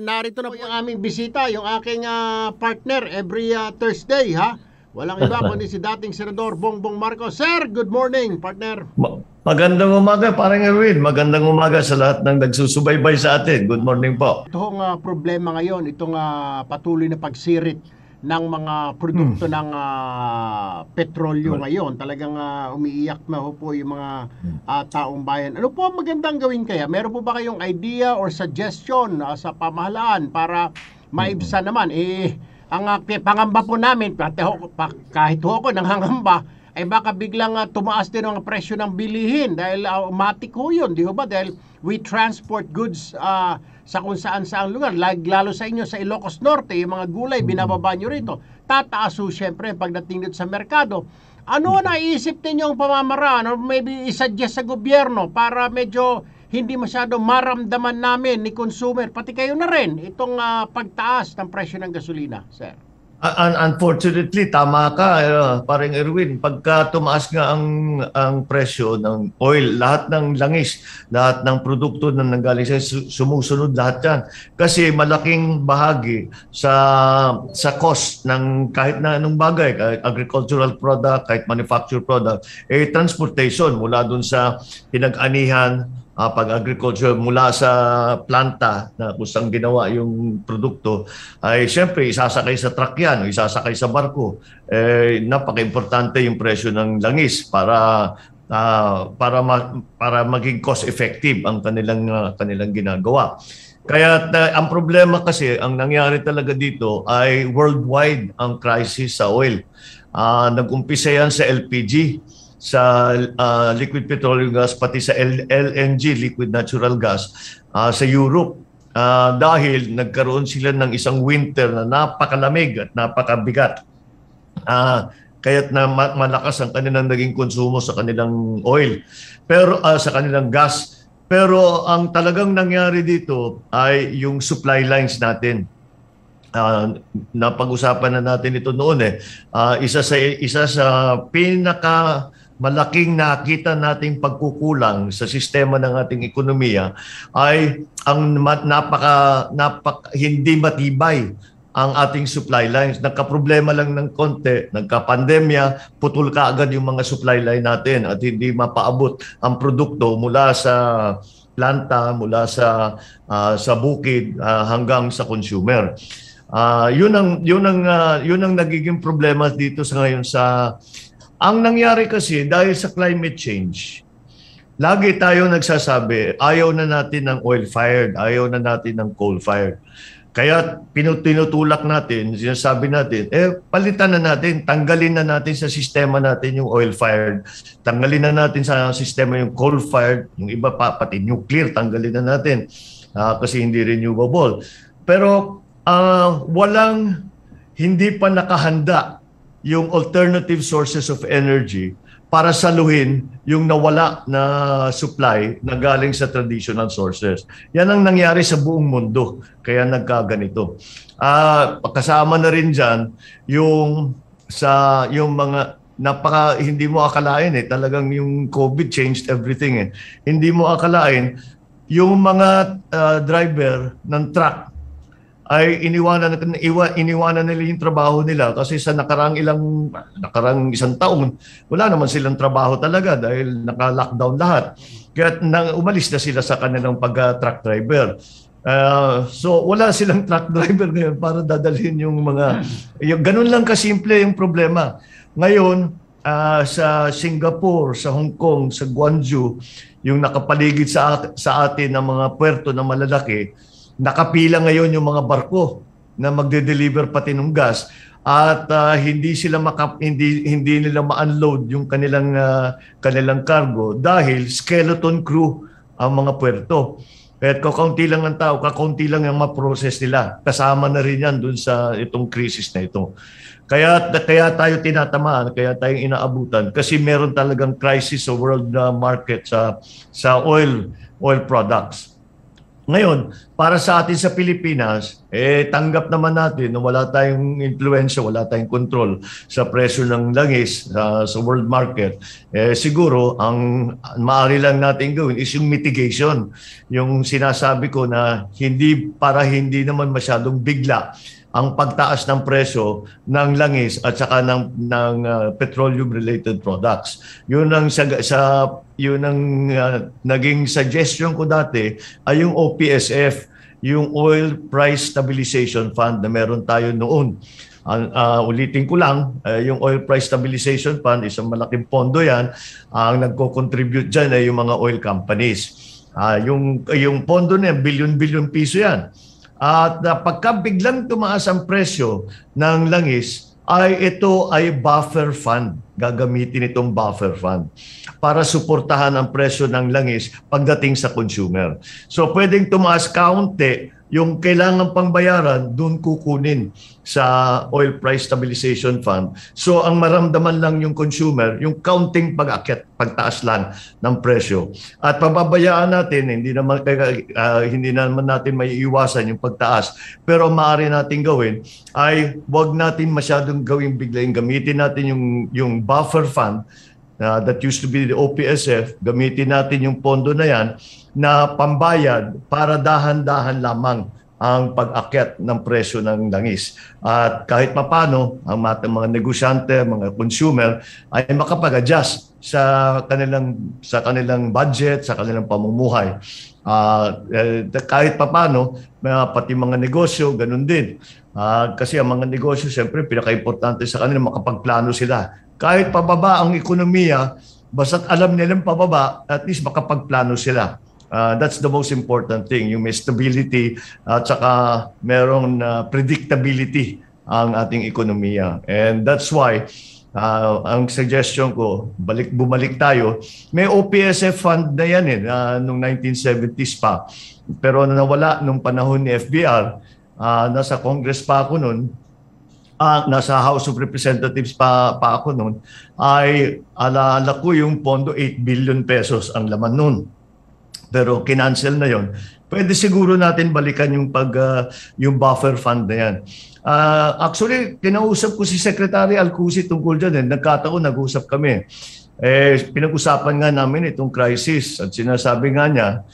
Narito na po yung aming bisita, yung aking partner every Thursday, ha? Walang iba kundi si dating Senador Bongbong Marcos. Sir, good morning, partner. Magandang umaga, parang Erwin. Magandang umaga sa lahat ng nagsusubaybay sa atin. Good morning po. Itong problema ngayon, itong patuloy na pagsirit ng mga produkto ng petrolyo ngayon. Talagang umiiyak na ho po yung mga taong bayan. Ano po ang magandang gawin kaya? Meron po ba kayong idea or suggestion sa pamahalaan para maibsan naman? Ang pangamba po namin, kahit ho ako nanghangamba, ay baka biglang tumaas din ang presyo ng bilihin dahil automatic ho yun, di ho ba? Dahil we transport goods sa kung saan lugar, lalo sa inyo sa Ilocos Norte, yung mga gulay binababa nyo rito, tataas ho syempre pagdating dito sa merkado. Ano naisip ninyong pamamaraan or maybe isuggest sa gobyerno para medyo hindi masyado maramdaman namin ni consumer, pati kayo na rin, itong pagtaas ng presyo ng gasolina, sir? Unfortunately, tama ka, parang Erwin. Pagka tumaas nga ang presyo ng oil, lahat ng langis, lahat ng produkto na nanggaling sa sumusunod lahat yan. Kasi malaking bahagi sa cost ng kahit na anong bagay, kahit agricultural product, kahit manufactured product, transportation mula dun sa pinag-anihan, pag-agriculture mula sa planta na kusang ginawa yung produkto ay siyempre isasakay sa truck yan o isasakay sa barko. Napaka-importante yung presyo ng langis para maging cost effective ang kanilang ginagawa. Kaya ang problema kasi, ang nangyari talaga dito ay worldwide ang crisis sa oil. Nag-umpisa yan sa LPG, sa liquid petroleum gas, pati sa LNG, liquid natural gas, sa Europe. Dahil nagkaroon sila ng isang winter na napakalamig at napakabigat. Kaya't na malakas ang kanilang naging konsumo sa kanilang oil, pero sa kanilang gas. Pero ang talagang nangyari dito ay yung supply lines natin. Napag-usapan na natin ito noon isa sa pinaka malaking nakita nating pagkukulang sa sistema ng ating ekonomiya ay ang hindi matibay ang ating supply lines. Nagka-problema lang ng konti, nagka-pandemya, putol ka agad yung mga supply line natin at hindi mapaabot ang produkto mula sa planta, mula sa bukid hanggang sa consumer. Yun ang nagiging problema dito sa ngayon ang nangyari kasi dahil sa climate change. Lagi tayo nagsasabi, ayaw na natin ng oil-fired, ayaw na natin ng coal-fired. Kaya tinutulak natin, sinasabi natin, palitan na natin, tanggalin na natin sa sistema natin yung oil-fired, tanggalin na natin sa sistema yung coal-fired, yung iba pati nuclear, tanggalin na natin kasi hindi renewable. Pero hindi pa nakahanda yung alternative sources of energy para saluhin yung nawala na supply na galing sa traditional sources. Yan ang nangyari sa buong mundo, kaya nagkaganito. Kasama na rin dyan yung mga hindi mo akalain talagang yung COVID changed everything Hindi mo akalain yung mga driver ng truck ay iniwanan nila yung trabaho nila kasi sa nakarang isang taon, wala naman silang trabaho talaga dahil naka-lockdown lahat. Kaya umalis na sila sa kanilang pag-truck driver. So wala silang truck driver ngayon para dadalhin yung mga... Ganun lang kasimple yung problema. Ngayon, sa Singapore, sa Hong Kong, sa Guangzhou, yung nakapaligid sa atin ng mga puerto na malalaki, nakapila ngayon yung mga barko na magde-deliver pati ng gas at hindi nila ma-unload yung kanilang cargo dahil skeleton crew ang mga puerto. Kahit kakaunti lang ang tao, kakaunti lang ang ma-process nila. Kasama na rin yan dun sa itong crisis na ito. Kaya tayo tinatamaan, kaya tayong inaabutan kasi meron talagang crisis sa world market sa oil products. Ngayon, para sa atin sa Pilipinas, tanggap naman natin na wala tayong influensya, wala tayong control sa presyo ng langis sa world market. Siguro, ang maaari lang natin gawin is yung mitigation. Yung sinasabi ko na hindi naman masyadong bigla ang pagtaas ng presyo ng langis at saka ng petroleum-related products. Yun ang naging suggestion ko dati ay yung OPSF, yung Oil Price Stabilization Fund na meron tayo noon. Ulitin ko lang, yung Oil Price Stabilization Fund, isang malaking pondo yan. Ang nagko-contribute dyan ay yung mga oil companies. Yung pondo na yan, billion-billion piso yan. At pagka biglang tumaas ang presyo ng langis, ito ay buffer fund. Gagamitin itong buffer fund para suportahan ang presyo ng langis pagdating sa consumer. So pwedeng tumaas kaunti, yung kailangan pang bayaran, doon kukunin sa Oil Price Stabilization Fund. So ang maramdaman lang yung consumer, yung counting pagtaas lang ng presyo. At pababayaan natin, hindi naman natin maiiwasan yung pagtaas. Pero maaari natin gawin ay wag natin masyadong gawing biglaing. Gamitin natin yung buffer fund that used to be the OPSF, gamitin natin yung pondo na yan na pambayad para dahan-dahan lamang ang pag-akyat ng presyo ng langis. At kahit mapano, ang mga negosyante, mga consumer ay makapag-adjust sa kanilang budget, sa kanilang pamumuhay. Kahit papano, pati mga negosyo, ganun din. Kasi ang mga negosyo, siyempre, pinaka-importante sa kanila, makapagplano sila. Kahit pababa ang ekonomiya, basta't alam nilang pababa, at least makapagplano sila. That's the most important thing, yung may stability at saka merong predictability ang ating ekonomiya. And that's why ang suggestion ko, bumalik tayo. May OPSF fund na yan nung 1970s pa. Pero nawala nung panahon ni FBR, nasa Congress pa ako noon, nasa House of Representatives pa ako noon, ay alaala ko yung pondo 8 billion pesos ang laman noon. Pero kinancel na yon. Pwede siguro natin balikan yung buffer fund na yan. Actually, kinausap ko si Secretary Alcusi tungkol dyan. Nagkataon, nag-usap kami. Pinag-usapan nga namin itong crisis at sinasabi nga niya,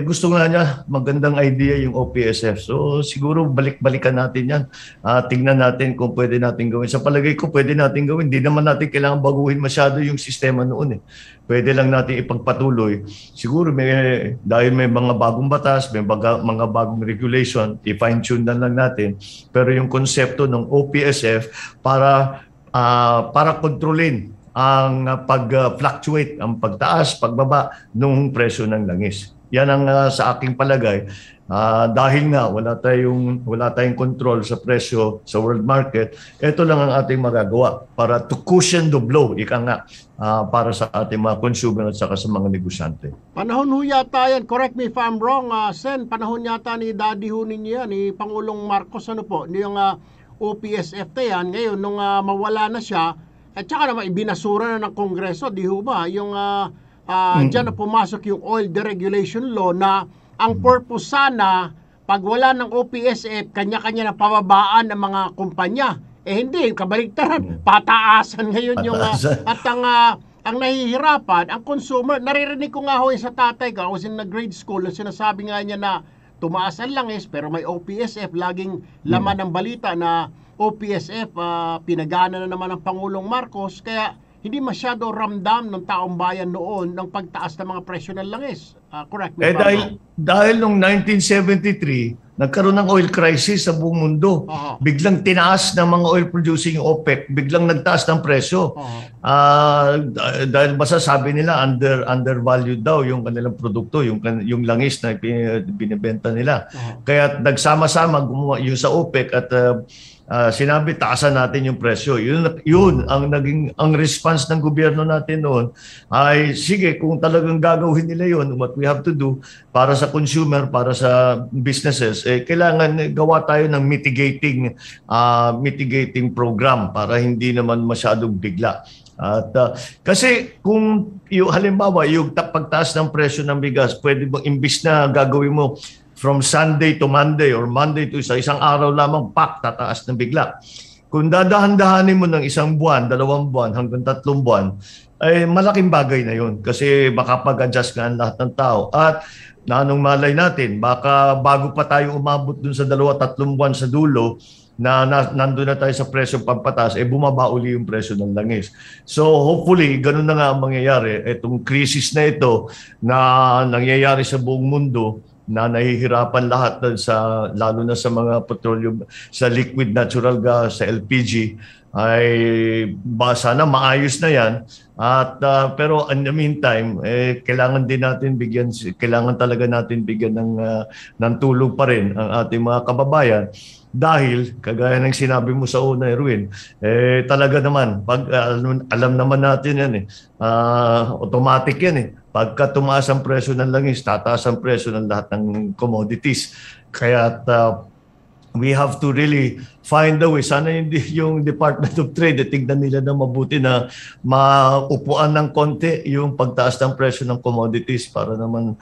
gusto nga niya magandang idea yung OPSF. So siguro balik-balikan natin yan. Tingnan natin kung pwede natin gawin. Sa palagay ko, pwede natin gawin. Hindi naman natin kailangan baguhin masyado yung sistema noon. Pwede lang natin ipagpatuloy. Siguro dahil may mga bagong batas, may mga bagong regulation, i-fine-tune na lang natin. Pero yung konsepto ng OPSF para kontrolin ang pag-fluctuate, ang pagtaas, pagbaba ng presyo ng langis. Yan ang sa aking palagay. Dahil nga wala tayong control sa presyo sa world market, ito lang ang ating magagawa para to cushion the blow, para sa ating mga consumer at saka sa mga negosyante. Panahon ho yata yan, correct me if I'm wrong, Sen, panahon yata ni Daddy ho ninyo yan, ni Pangulong Marcos, yung OPSF yan, ngayon nung mawala na siya, at saka naman ibinasura na ng Kongreso, di ho ba? Yung dyan na pumasok yung Oil Deregulation Law na ang purpose sana, pag wala ng OPSF, kanya-kanya na pababaan ng mga kumpanya. Hindi, kabaligtaran, pataasan ngayon yung at ang nahihirapan, ang consumer, naririnig ko nga ho sa tatay ko, I was in a grade school, sinasabi nga niya na tumaas ang langis, pero may OPSF, laging laman ng balita na OPSF, pinagana na naman ng Pangulong Marcos, kaya hindi masyado ramdam ng taong bayan noon ng pagtaas ng mga presyo ng langis. Correct me if I'm wrong. Dahil noong 1973, nagkaroon ng oil crisis sa buong mundo. Biglang tinaas ng mga oil producing OPEC, biglang nagtaas ng presyo. Dahil masasabi nila undervalued daw yung kanilang produkto, yung langis na binibenta nila. Kaya nagsama-sama gumawa yung sa OPEC at sinabi taasan natin yung presyo. Yun ang response ng gobyerno natin noon ay sige, kung talagang gagawin nila yun, what we have to do para sa consumer, para sa businesses, kailangan gawa tayo ng mitigating program para hindi naman masyadong bigla. At kasi kung halimbawa yung pagtaas ng presyo ng bigas, pwede bang imbis na gagawin mo from Sunday to Monday or Monday to isang araw lamang, tataas na bigla. Kung dadahan-dahanin mo ng 1 buwan, 2 buwan, hanggang 3 buwan, ay malaking bagay na yun kasi makapag-adjust nga ang lahat ng tao. At anong malay natin, baka bago pa tayo umabot dun sa 2-3 buwan sa dulo, nandun na tayo sa presyo pampatas, bumaba uli yung presyo ng langis. So hopefully, ganun na nga ang mangyayari. Itong crisis na ito na nangyayari sa buong mundo, na nahihirapan lahat lalo na sa mga petroleum, sa liquid natural gas, sa LPG, ay sana maayos na yan. At pero in the meantime, kailangan talaga natin bigyan ng tulong pa rin ang ating mga kababayan. Dahil, kagaya ng sinabi mo sa una, Erwin, talaga naman, alam naman natin yan automatic yan Pagka tumaas ang presyo ng langis, tataas ang presyo ng lahat ng commodities. Kaya we have to really find a way. Sana hindi yung Department of Trade, tignan nila na mabuti na maupuan ng konti yung pagtaas ng presyo ng commodities para naman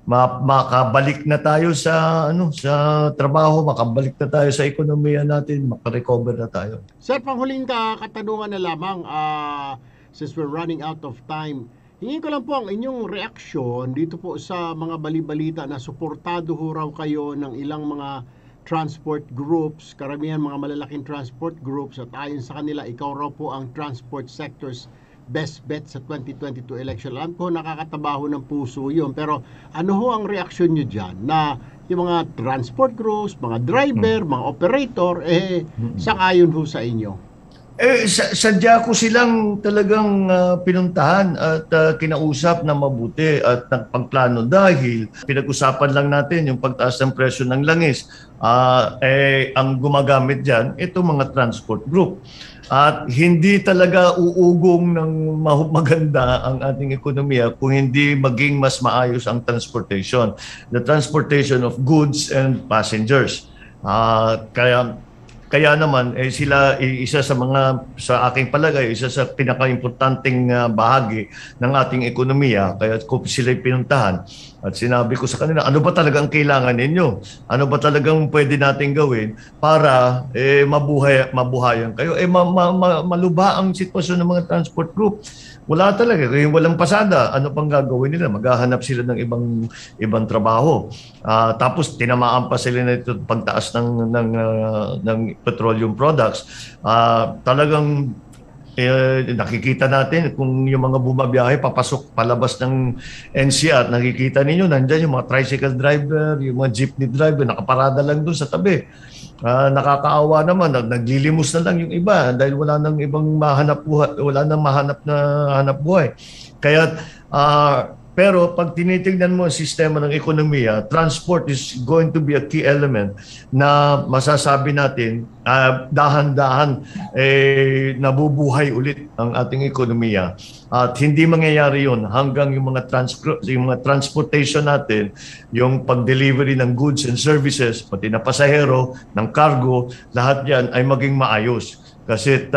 makabalik na tayo sa trabaho, makabalik na tayo sa ekonomiya natin, makarecover na tayo. Sir, panghuling katanungan na lamang, since we're running out of time, hingin ko lang po ang inyong reaksyon dito po sa mga balibalita na suportado ho raw kayo ng ilang mga transport groups, karamihan mga malalaking transport groups, at ayon sa kanila, ikaw raw po ang transport sector's best bet sa 2022 election. Alam ko nakakatabaho ng puso yun, pero ano ho ang reaksyon nyo dyan na yung mga transport groups, mga driver, mga operator, sang-ayon ho sa inyo? Sadya ko silang talagang pinuntahan at kinausap na mabuti at nagpangplano dahil pinag-usapan lang natin yung pagtaas ng presyo ng langis. Ang gumagamit dyan, ito mga transport group. At hindi talaga uugong ng maganda ang ating ekonomiya kung hindi maging mas maayos ang transportation. The transportation of goods and passengers. Kaya naman sila isa sa aking palagay, isa sa pinaka-importanting bahagi ng ating ekonomiya. Kaya ko sila pinuntahan at sinabi ko sa kanila, ano ba talagang kailangan ninyo? Ano ba talagang pwede natin gawin para mabuhayan kayo? Maluba ang sitwasyon ng mga transport group. Wala talaga. Kung walang pasada, ano pang gagawin nila? Maghahanap sila ng ibang trabaho. Tapos tinamaan pa sila na ito pagtaas ng petroleum products. Talagang nakikita natin kung yung mga bumabiyahe papasok palabas ng NCR, nakikita ninyo nandiyan yung mga tricycle driver, yung mga jeepney driver nakaparada lang doon sa tabi. Nakakaawa naman, naglilimos na lang yung iba dahil wala nang ibang mahanap buhay. Kaya pero pag tinitingnan mo ang sistema ng ekonomiya, transport is going to be a key element na masasabi natin dahan-dahan nabubuhay ulit ang ating ekonomiya. At hindi mangyayari yun hanggang yung mga transportation natin, yung pag-delivery ng goods and services, pati na pasahero, ng cargo, lahat yan ay maging maayos. Kasi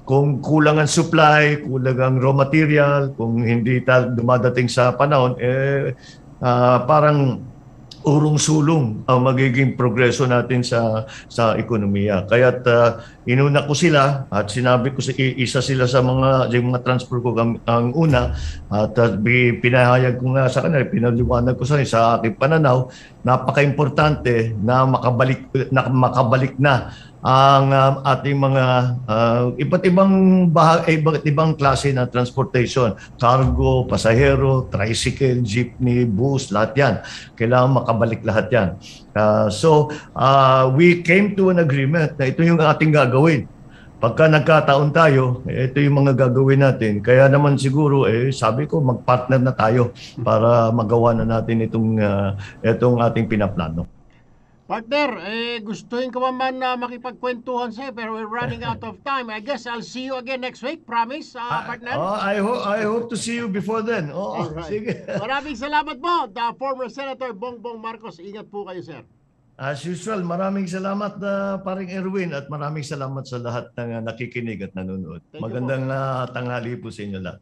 kung kulang ang supply, kulang ang raw material, kung hindi dumadating sa panahon, parang urong-sulong ang magiging progreso natin sa ekonomiya. Kaya inuna ko sila at sinabi ko isa sila sa mga transport ko ang una at pinahayag ko nga sa kanila, pinaliwanag ko sa aking pananaw, napaka-importante na makabalik na ang ating mga iba't ibang klase na transportation, cargo, pasahero, tricycle, jeepney, bus, lahat yan. Kailangan makabalik lahat yan. We came to an agreement na ito yung ating gagawin. Pagka nagkataon tayo, ito yung mga gagawin natin. Kaya naman siguro, sabi ko, mag-partner na tayo para magawa na natin itong ating pinaplano. Partner, gustuhin ko man na makipagkwentuhan sa'yo pero we're running out of time. I guess I'll see you again next week. Promise, partner? I hope to see you before then. Alright. Sige. Maraming salamat po, the former Senator Bongbong Marcos. Ingat po kayo, sir. As usual, maraming salamat paring Erwin at maraming salamat sa lahat ng nakikinig at nanonood. Magandang tanghali po sa inyo lahat.